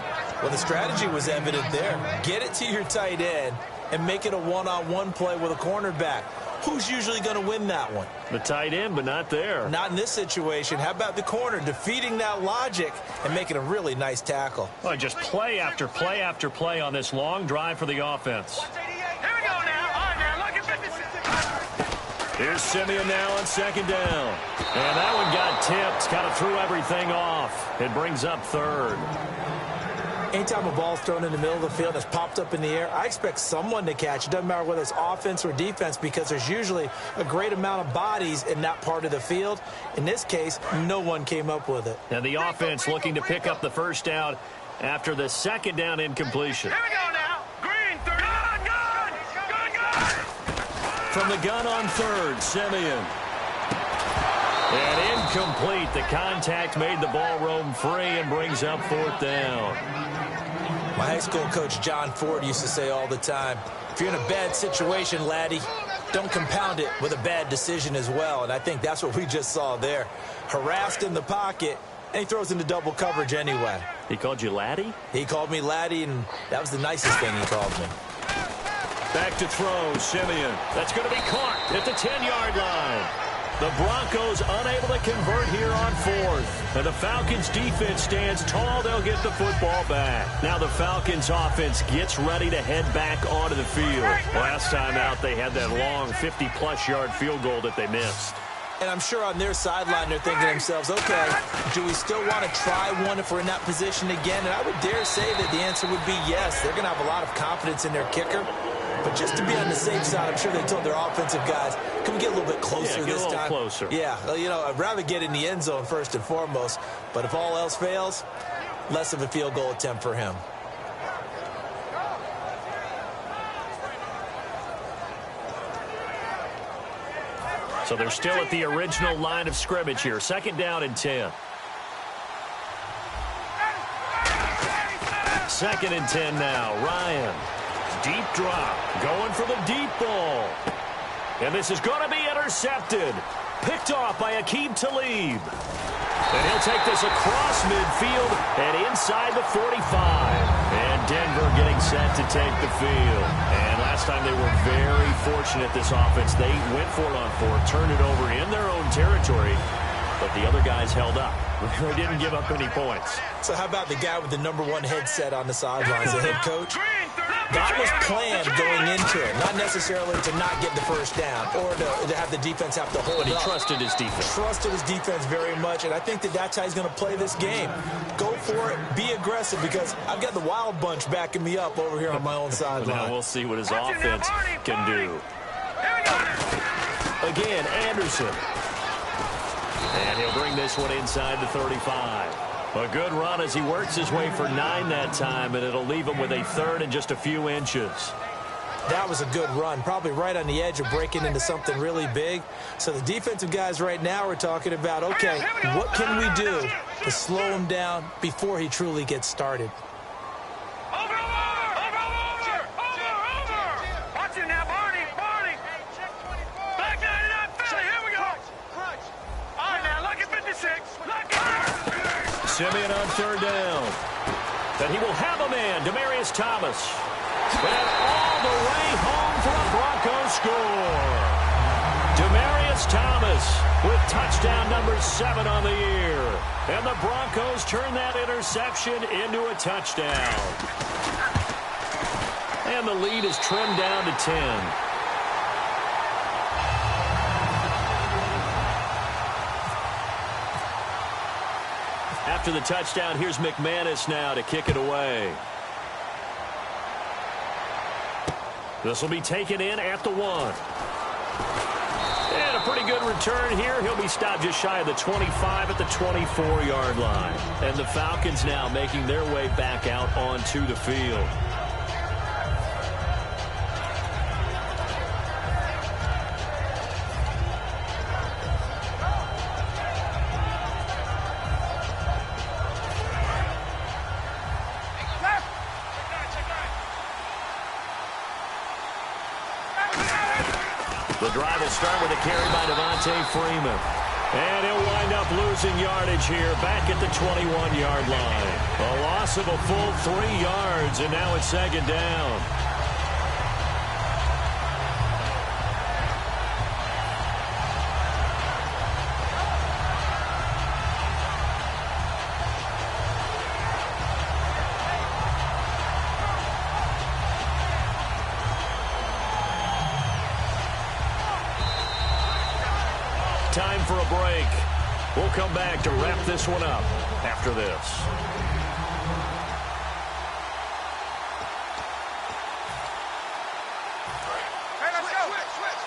Speaker 3: Well, the strategy was evident there. Get it to your tight end and make it a one-on-one play with a cornerback. Who's usually going to win that one?
Speaker 2: The tight end, but not there.
Speaker 3: Not in this situation. How about the corner defeating that logic and making a really nice tackle?
Speaker 2: Well, just play after play after play on this long drive for the offense.
Speaker 4: Here we go now. All right, now, look at 56.
Speaker 2: Here's Simeon now on 2nd down. And that one got tipped. Kind of threw everything off. It brings up 3rd.
Speaker 3: Anytime a ball's thrown in the middle of the field that's popped up in the air, I expect someone to catch. It doesn't matter whether it's offense or defense because there's usually a great amount of bodies in that part of the field. In this case, no one came up with it.
Speaker 2: And the offense looking to pick up the first down after the 2nd down incompletion.
Speaker 4: Here we go now. Green, 30. Good.
Speaker 2: From the gun on 3rd, Simeon. And incomplete. The contact made the ball roam free and brings up 4th down.
Speaker 3: My high school coach, John Ford, used to say all the time, if you're in a bad situation, laddie, don't compound it with a bad decision as well. And I think that's what we just saw there. Harassed in the pocket, and he throws into double coverage anyway.
Speaker 2: He called you laddie?
Speaker 3: He called me laddie, and that was the nicest thing he called me.
Speaker 2: Back to throw, Simeon. That's going to be caught at the 10-yard line. The Broncos unable to convert here on 4th. And the Falcons defense stands tall. They'll get the football back. Now the Falcons offense gets ready to head back onto the field. Last time out, they had that long 50-plus yard field goal that they missed.
Speaker 3: And I'm sure on their sideline, they're thinking to themselves, okay, do we still want to try one if we're in that position again? And I would dare say that the answer would be yes. They're going to have a lot of confidence in their kicker. But just to be on the safe side, I'm sure they told their offensive guys, can we get a little bit closer this time?
Speaker 2: Get a little closer.
Speaker 3: Yeah, well, you know, I'd rather get in the end zone first and foremost. But if all else fails, less of a field goal attempt for him.
Speaker 2: So they're still at the original line of scrimmage here. 2nd down and 10. 2nd and 10 now. Ryan. Deep drop. Going for the deep ball. And this is going to be intercepted. Picked off by Aqib Talib. And he'll take this across midfield and inside the 45. And Denver getting set to take the field. And last time they were very fortunate, this offense. They went for it on fourth, turned it over in their own territory, but the other guys held up. They didn't give up any points.
Speaker 3: So how about the guy with the #1 headset on the sidelines, the head coach? That was planned going into it, not necessarily to not get the first down or to have the defense have to hold up.
Speaker 2: But he trusted his defense.
Speaker 3: Trusted his defense very much, and I think that's how he's going to play this game. Go for it, be aggressive, because I've got the Wild Bunch backing me up over here on my own sideline.
Speaker 2: Now we'll see what his offense can do. Again, Anderson. And he'll bring this one inside the 35. A good run as he works his way for 9 that time, and it'll leave him with a third and just a few inches.
Speaker 3: That was a good run, probably right on the edge of breaking into something really big. So the defensive guys right now are talking about, okay, what can we do to slow him down before he truly gets started?
Speaker 2: Simeon on third down. And he will have a man, Demaryius Thomas. And all the way home for a Broncos score. Demaryius Thomas with touchdown number 7 on the year. And the Broncos turn that interception into a touchdown. And the lead is trimmed down to 10. After the touchdown, here's McManus now to kick it away. This will be taken in at the 1. And a pretty good return here. He'll be stopped just shy of the 25 at the 24-yard line. And the Falcons now making their way back out onto the field. The drive will start with a carry by Devontae Freeman. And he'll wind up losing yardage here back at the 21-yard line. A loss of a full 3 yards, and now it's second down. Time for a break. We'll come back to wrap this one up after this.
Speaker 4: Hey, let's go. Switch.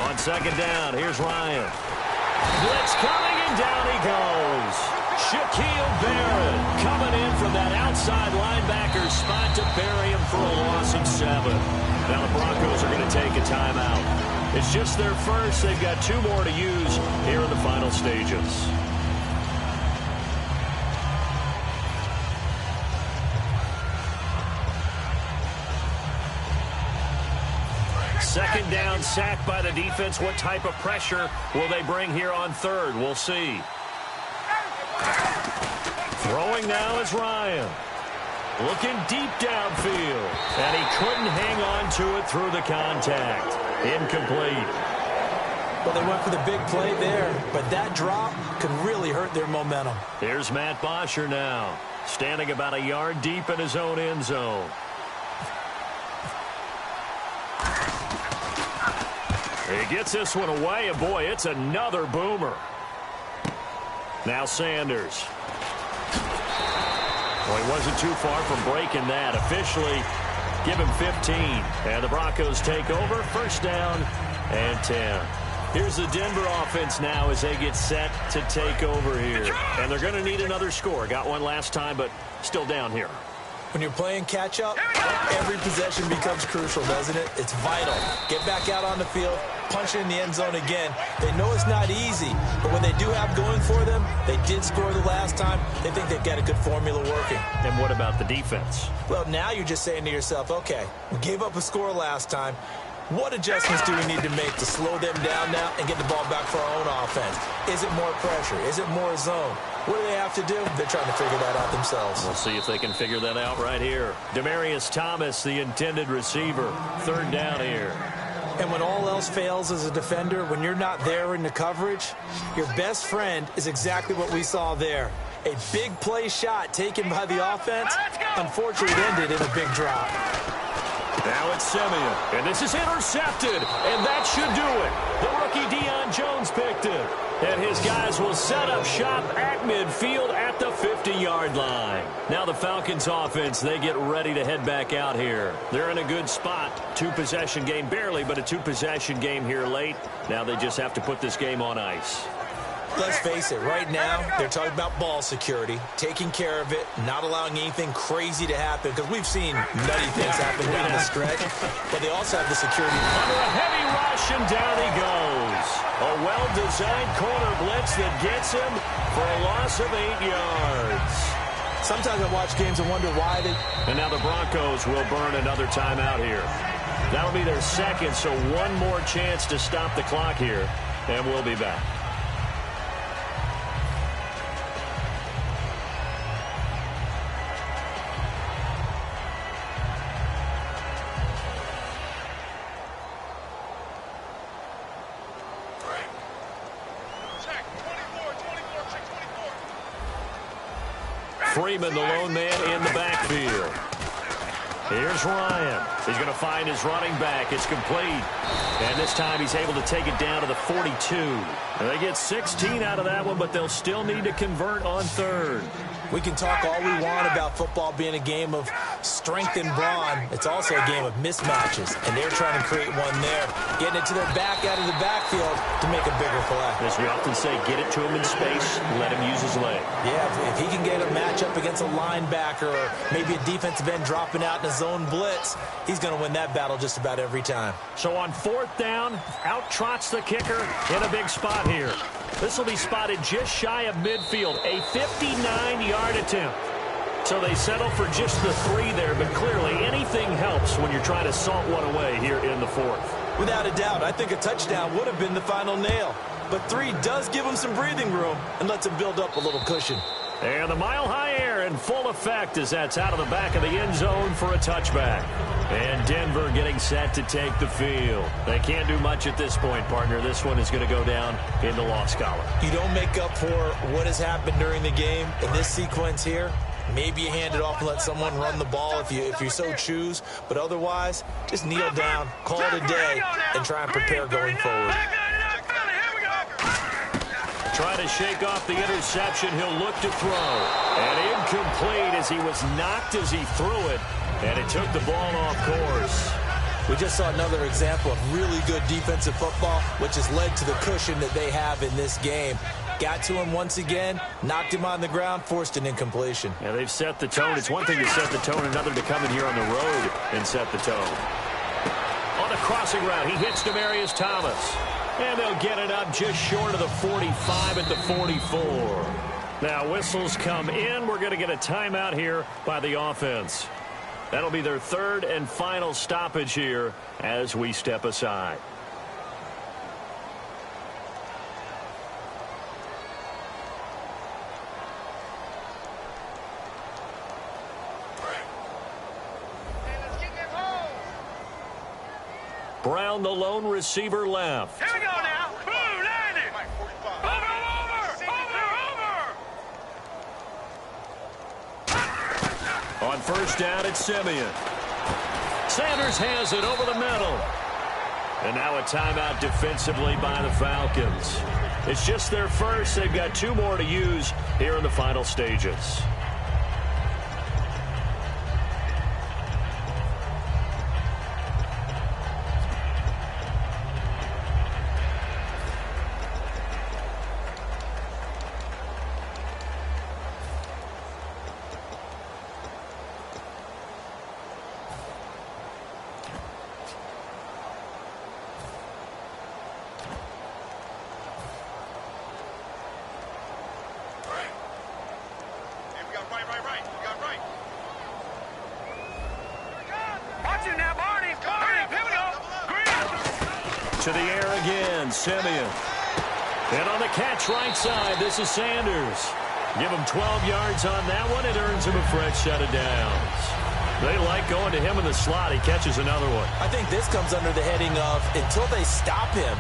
Speaker 2: On second down, here's Ryan. Blitz coming, and down he goes. Shaquille Barrett coming in from that outside linebacker spot to bury him for a loss of 7. Now the Broncos are going to take a timeout. It's just their first. They've got 2 more to use here in the final stages. Second down, sack by the defense. What type of pressure will they bring here on third? We'll see. Throwing now is Ryan. Looking deep downfield. And he couldn't hang on to it through the contact. Incomplete.
Speaker 3: Well, they went for the big play there, but that drop could really hurt their momentum.
Speaker 2: Here's Matt Bosher now, standing about a yard deep in his own end zone. He gets this one away, and boy, it's another boomer. Now Sanders. Well, he wasn't too far from breaking that. Officially, give him 15. And the Broncos take over. First down and 10. Here's the Denver offense now as they get set to take over here. And they're going to need another score. Got one last time, but still down here.
Speaker 3: When you're playing catch-up, every possession becomes crucial, doesn't it? It's vital. Get back out on the field, punch it in the end zone again. They know it's not easy, but what they do have going for them, they did score the last time. They think they've got a good formula working.
Speaker 2: And what about the defense?
Speaker 3: Well, now you're just saying to yourself, okay, we gave up a score last time. What adjustments do we need to make to slow them down now and get the ball back for our own offense? Is it more pressure? Is it more zone? What do they have to do? They're trying to figure that out themselves.
Speaker 2: We'll see if they can figure that out right here. Demaryius Thomas, the intended receiver. 3rd down here.
Speaker 3: And when all else fails as a defender, when you're not there in the coverage, your best friend is exactly what we saw there. A big play shot taken by the offense. Unfortunately, it ended in a big drop.
Speaker 2: Now it's Simeon, and this is intercepted, and that should do it. The rookie Deion Jones picked it, and his guys will set up shop at midfield at the 50-yard line. Now the Falcons offense, they get ready to head back out here. They're in a good spot. 2-possession game, barely, but a 2-possession game here late. Now they just have to put this game on ice.
Speaker 3: Let's face it, right now, they're talking about ball security, taking care of it, not allowing anything crazy to happen, because we've seen nutty things happen down the stretch, but they also have the security.
Speaker 2: Under a heavy rush, and down he goes. A well-designed corner blitz that gets him for a loss of 8 yards.
Speaker 3: Sometimes I watch games and wonder why they...
Speaker 2: And now the Broncos will burn another timeout here. That'll be their second, so one more chance to stop the clock here, and we'll be back. Freeman, the lone man in the backfield. Here's Ryan. He's going to find his running back. It's complete. And this time he's able to take it down to the 42. And they get 16 out of that one, but they'll still need to convert on 3rd.
Speaker 3: We can talk all we want about football being a game of strength and brawn. It's also a game of mismatches, and they're trying to create one there, getting it to their back out of the backfield to make a bigger play.
Speaker 2: As we often say, get it to him in space, let him use his leg.
Speaker 3: Yeah, if he can get a matchup against a linebacker or maybe a defensive end dropping out in a zone blitz, he's going to win that battle just about every time.
Speaker 2: So on 4th down, out trots the kicker in a big spot here. This will be spotted just shy of midfield, a 59-yard attempt. So they settle for just the 3 there, but clearly anything helps when you're trying to salt one away here in the 4th.
Speaker 3: Without a doubt, I think a touchdown would have been the final nail. But 3 does give them some breathing room and lets them build up a little cushion.
Speaker 2: And the mile-high air in full effect as that's out of the back of the end zone for a touchback. And Denver getting set to take the field. They can't do much at this point, partner. This one is going to go down in the loss column.
Speaker 3: You don't make up for what has happened during the game in this sequence here. Maybe you hand it off and let someone run the ball if you so choose. But otherwise, just kneel down, call it a day, and try and prepare going forward.
Speaker 2: Trying to shake off the interception. He'll look to throw. And incomplete as he was knocked as he threw it. And it took the ball off course.
Speaker 3: We just saw another example of really good defensive football, which has led to the cushion that they have in this game. Got to him once again, knocked him on the ground, forced an incompletion.
Speaker 2: Yeah, they've set the tone. It's one thing to set the tone, another to come in here on the road and set the tone. On the crossing route, he hits Demaryius Thomas. And they'll get it up just short of the 45 at the 44. Now whistles come in. We're going to get a timeout here by the offense. That'll be their 3rd and final stoppage here as we step aside. Brown, the lone receiver, left.
Speaker 4: Here we go now. Boom, 90. Over.
Speaker 2: On 1st down, it's Simeon. Sanders has it over the middle. And now a timeout defensively by the Falcons. It's just their first. They've got 2 more to use here in the final stages. To the air again, Simeon. And on the catch right side, this is Sanders. Give him 12 yards on that one. It earns him a fresh set of downs. They like going to him in the slot. He catches another one.
Speaker 3: I think this comes under the heading of until they stop him,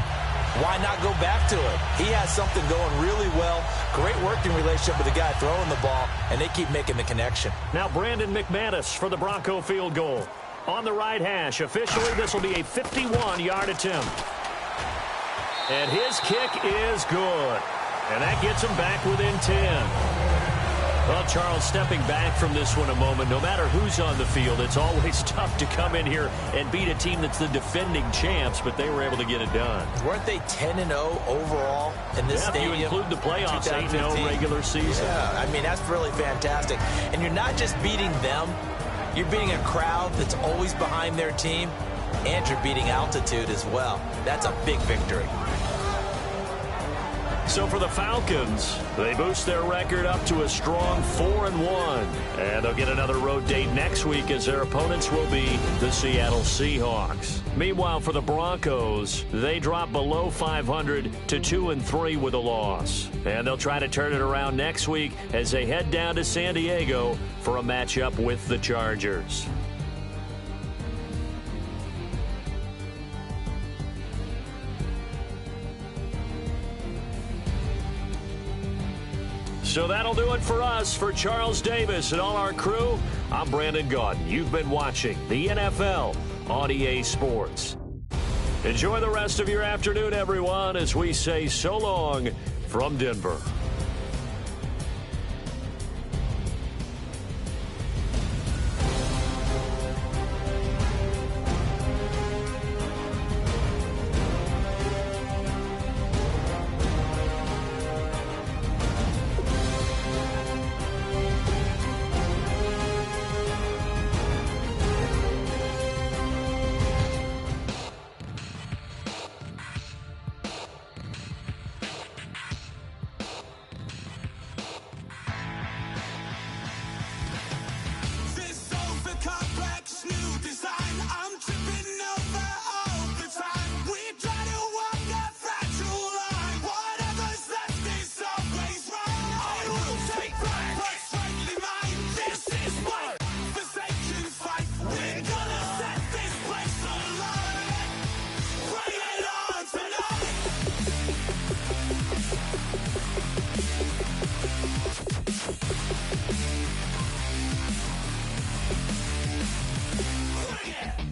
Speaker 3: why not go back to it? He has something going really well. Great working relationship with the guy throwing the ball, and they keep making the connection.
Speaker 2: Now Brandon McManus for the Bronco field goal. On the right hash, officially this will be a 51-yard attempt. And his kick is good. And that gets him back within 10. Well, Charles, stepping back from this one a moment, no matter who's on the field, it's always tough to come in here and beat a team that's the defending champs, but they were able to get it done.
Speaker 3: Weren't they 10-0 overall in this stadium?
Speaker 2: If you include the playoffs, 8-0 regular season.
Speaker 3: Yeah, I mean, that's really fantastic. And you're not just beating them, you're beating a crowd that's always behind their team, and you're beating altitude as well. That's a big victory.
Speaker 2: So for the Falcons, they boost their record up to a strong 4-1. And they'll get another road date next week as their opponents will be the Seattle Seahawks. Meanwhile, for the Broncos, they drop below 500 to 2-3 with a loss. And they'll try to turn it around next week as they head down to San Diego for a matchup with the Chargers. So that'll do it for us. For Charles Davis and all our crew, I'm Brandon Gaudin. You've been watching the NFL on EA Sports. Enjoy the rest of your afternoon, everyone, as we say so long from Denver.
Speaker 5: Yeah.